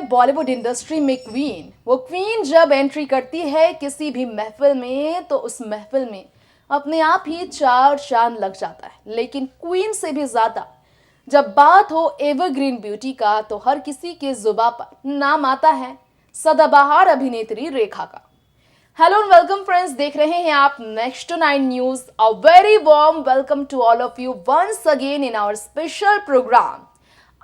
Bollywood industry में queen. वो queen जब एंट्री करती है किसी भी महफिल में तो उस महफिल में अपने आप ही चार चांद लग जाता है। लेकिन क्वीन से भी ज्यादा जब बात हो एवरग्रीन ब्यूटी का तो हर किसी के जुबान पर नाम आता है सदाबहार अभिनेत्री रेखा का। हेलो एंड वेलकम फ्रेंड्स, देख रहे हैं आप next to 9 news. A very warm welcome to all of you once again in our special programme.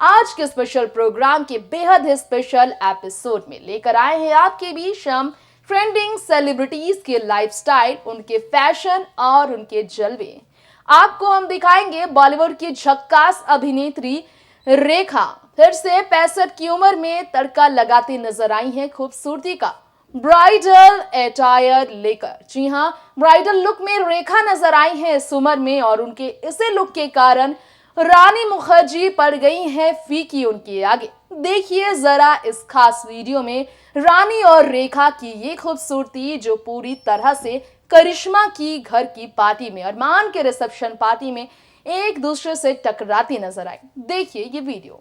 आज के स्पेशल प्रोग्राम के बेहद ही स्पेशल एपिसोड में लेकर आए हैं आपके बीच हम ट्रेंडिंग सेलिब्रिटीज के लाइफस्टाइल, उनके फैशन और उनके जलवे। आपको हम दिखाएंगे बॉलीवुड की झक्कास अभिनेत्री रेखा फिर से 65 की उम्र में तड़का लगाती नजर आई हैं खूबसूरती का ब्राइडल एटायर लेकर। जी हां, ब्राइडल लुक में रेखा नजर आई हैं इस उम्र में और उनके इसी लुक के कारण रानी मुखर्जी पड़ गई हैं फीकी उनके आगे। देखिए जरा इस खास वीडियो में रानी और रेखा की ये खूबसूरती जो पूरी तरह से करिश्मा की घर की पार्टी में, अरमान के रिसेप्शन पार्टी में एक दूसरे से टकराती नजर आई। देखिए ये वीडियो।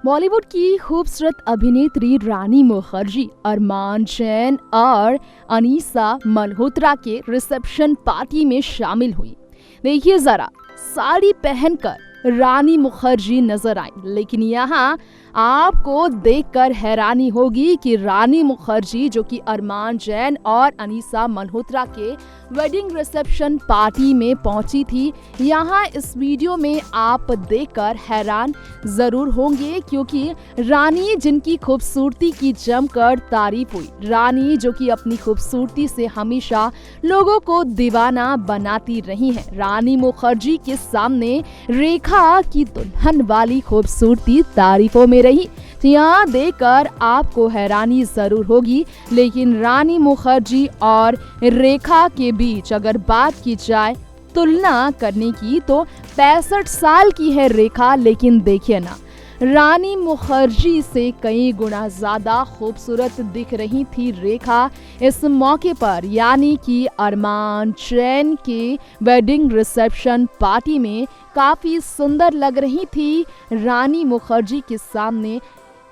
बॉलीवुड की खूबसूरत अभिनेत्री रानी मुखर्जी अरमान जैन और अनीसा मल्होत्रा के रिसेप्शन पार्टी में शामिल हुई। देखिए जरा, साड़ी पहनकर रानी मुखर्जी नजर आई, लेकिन यहाँ आपको देखकर हैरानी होगी कि रानी मुखर्जी जो कि अरमान जैन और अनीसा मल्होत्रा के वेडिंग रिसेप्शन पार्टी में पहुंची थी, यहाँ इस वीडियो में आप देखकर हैरान जरूर होंगे क्योंकि रानी जिनकी खूबसूरती की जमकर तारीफ हुई, रानी जो कि अपनी खूबसूरती से हमेशा लोगों को दीवाना बनाती रही हैं, रानी मुखर्जी के सामने रेखा की दुल्हन वाली खूबसूरती तारीफों में रही। यहाँ देखकर आपको हैरानी जरूर होगी, लेकिन रानी मुखर्जी और रेखा के बीच अगर बात की जाए तुलना करने की तो 65 साल की है रेखा, लेकिन देखिए ना, रानी मुखर्जी से कई गुना ज्यादा खूबसूरत दिख रही थी रेखा इस मौके पर, यानी कि अरमान जैन के वेडिंग रिसेप्शन पार्टी में काफी सुंदर लग रही थी रानी मुखर्जी के सामने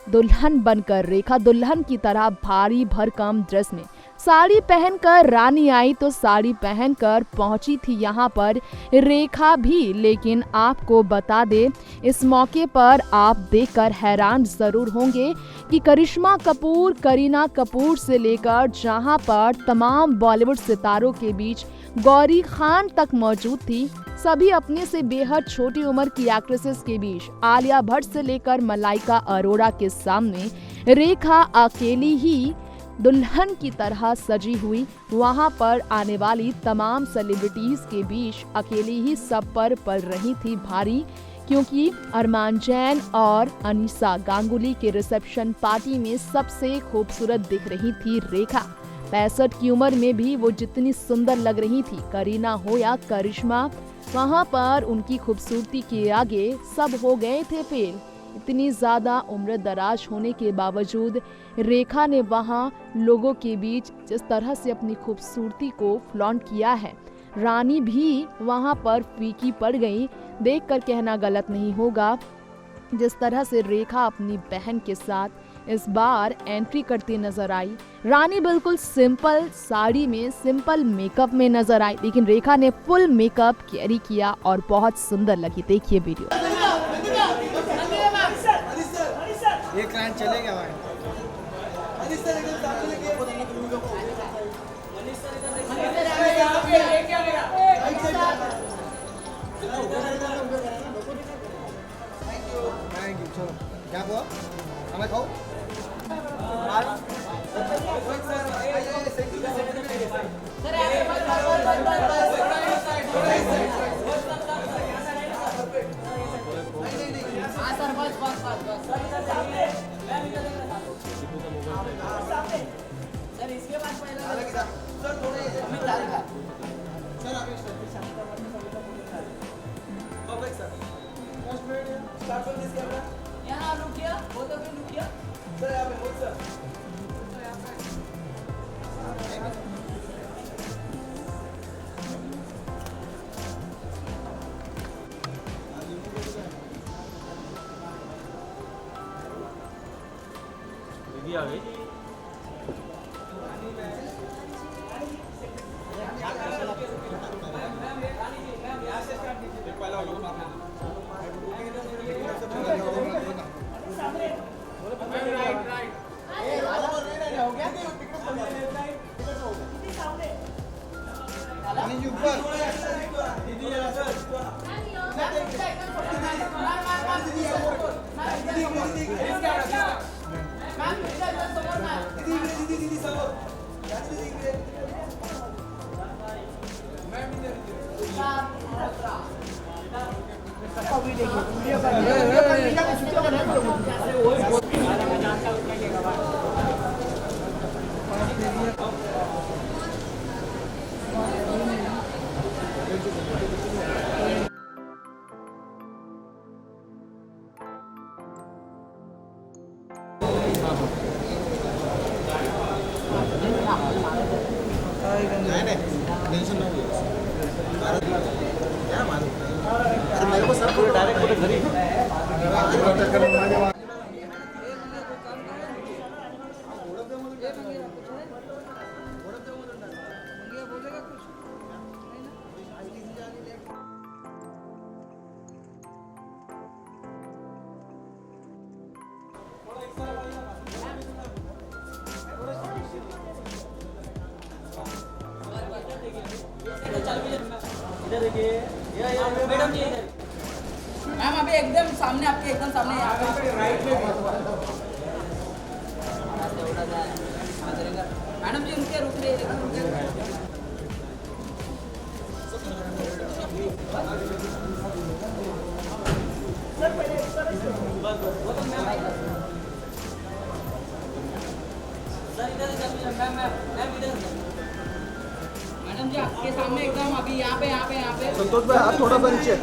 दुल्हन बनकर। रेखा दुल्हन की तरह भारी भरकम ड्रेस में साड़ी पहनकर रानी आई तो साड़ी पहनकर पहुंची थी यहाँ पर रेखा भी। लेकिन आपको बता दे, इस मौके पर आप देखकर हैरान जरूर होंगे कि करिश्मा कपूर, करीना कपूर से लेकर जहां पर तमाम बॉलीवुड सितारों के बीच गौरी खान तक मौजूद थी, सभी अपने से बेहद छोटी उम्र की एक्ट्रेसेस के बीच आलिया भट्ट से लेकर मलाइका अरोड़ा के सामने रेखा अकेली ही दुल्हन की तरह सजी हुई वहां पर आने वाली तमाम सेलिब्रिटीज के बीच अकेली ही सब पर पड़ रही थी भारी, क्योंकि अरमान जैन और अनीसा गांगुली के रिसेप्शन पार्टी में सबसे खूबसूरत दिख रही थी रेखा। 65 की उम्र में भी वो जितनी सुंदर लग रही थी, करीना हो या करिश्मा, वहां पर उनकी खूबसूरती के आगे सब हो गए थे फेल। इतनी ज्यादा उम्र दराज होने के बावजूद रेखा ने वहां लोगों के बीच जिस तरह से अपनी खूबसूरती को फ्लॉन्ट किया है, रानी भी वहां पर फीकी पड़ गई। देखकर कहना गलत नहीं होगा जिस तरह से रेखा अपनी बहन के साथ इस बार एंट्री करती नजर आई। रानी बिल्कुल सिंपल साड़ी में, सिंपल मेकअप में नजर आई, लेकिन रेखा ने फुल मेकअप कैरी किया और बहुत सुंदर लगी। देखिए वीडियो। ये क्लाइंट चलेगा भाई। Thank you. चलो क्या हुआ, हमें खाओ। सर इसके बाद यहाँ रुकिया, वो तो फिर रुकिया सर, यहाँ पे सर। दीदी आ गई। अनिल जी ऊपर नहीं टेंशन ना मेरे को सब पूरे डायरेक्ट पूरे घर ही इधर देखिए, मैडम जी इधर। मैम अभी एकदम सामने, आपके एकदम सामने मैडम जी रुके रुके सर इधर मैम इधर मैडम जी आपके सामने एकदम अभी यहाँ पे संतोष भाई आप थोड़ा सा नीचे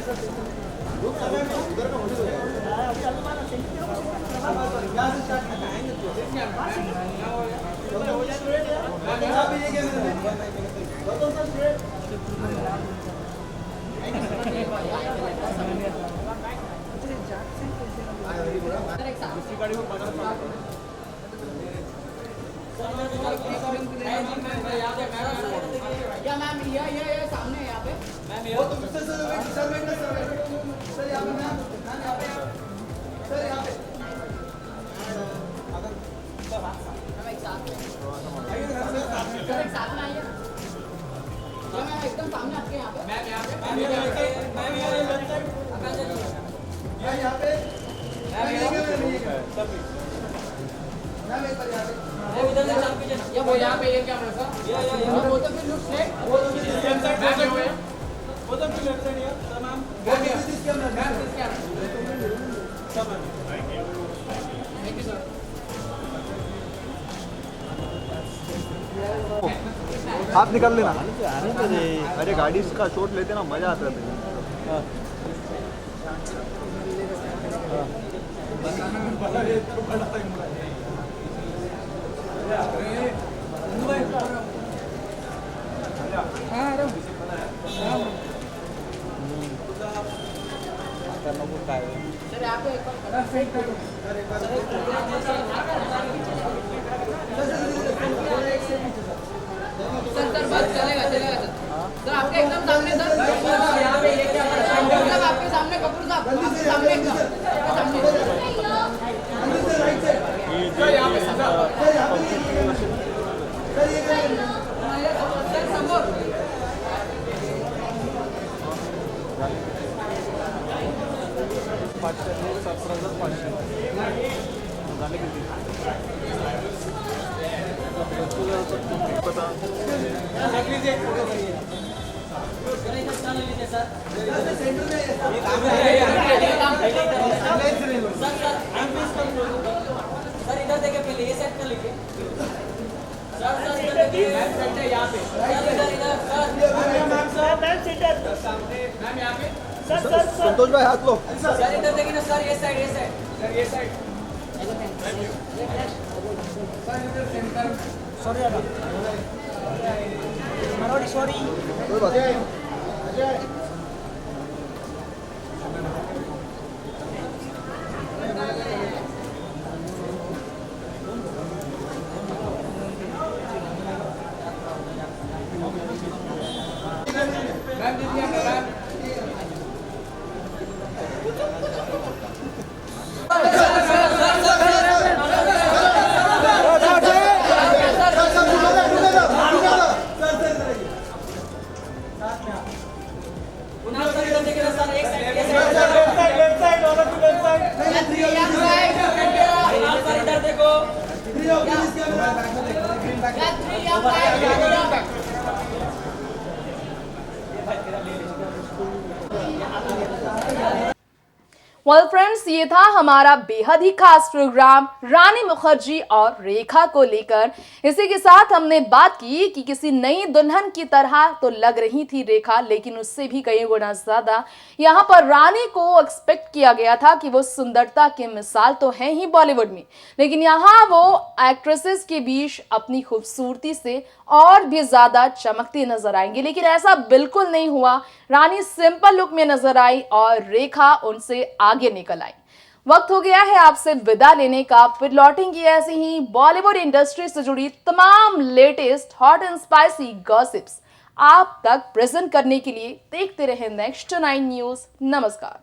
या मैम ये सामने है यहाँ पे मैम ये एकदम सामने आपके यहाँ पे मैम यहाँ पे इधर से चल पीछे ये वो यहाँ पे ये क्या बोला ये वो तो फिर लुक से वो तो फिर लेफ्ट साइड बैक हुए वो तो फिर लेफ्ट साइड है तमाम मैम दिस कैमरा सब थैंक यू सर हाथ निकाल लेना अरे गाड़ी का शॉट लेते ना मजा आता है सर यहाँ पे एक सर बस चलेगा सर आपके एकदम सामने सर यहाँ पे ये क्या मतलब आपके सामने कपूर साहब आपके सामने सर इधर देखिए पहले ये सेट कर लीजिए सर इधर देखिए यहाँ पे सर सामने मैम यहाँ पे संतोष भाई हाथ लो सर इधर देखिए ना सर ये साइड सर ये साइड सॉरी कोई बात नहीं वेल फ्रेंड्स, ये था हमारा बेहद ही खास प्रोग्राम रानी मुखर्जी और रेखा को लेकर। इसी के साथ हमने बात की कि किसी नई दुल्हन की तरह तो लग रही थी रेखा, लेकिन उससे भी कई गुना ज्यादा यहाँ पर रानी को एक्सपेक्ट किया गया था कि वो सुंदरता की मिसाल तो है ही बॉलीवुड में, लेकिन यहाँ वो एक्ट्रेसेस के बीच अपनी खूबसूरती से और भी ज्यादा चमकती नजर आएंगी, लेकिन ऐसा बिल्कुल नहीं हुआ। रानी सिंपल लुक में नजर आई और रेखा उनसे आगे निकल आई। वक्त हो गया है आपसे विदा लेने का, फिर लौटेंगे ऐसे ही बॉलीवुड इंडस्ट्री से जुड़ी तमाम latest hot and spicy gossips आप तक प्रेजेंट करने के लिए। देखते रहे नेक्स्ट 9 न्यूज। नमस्कार।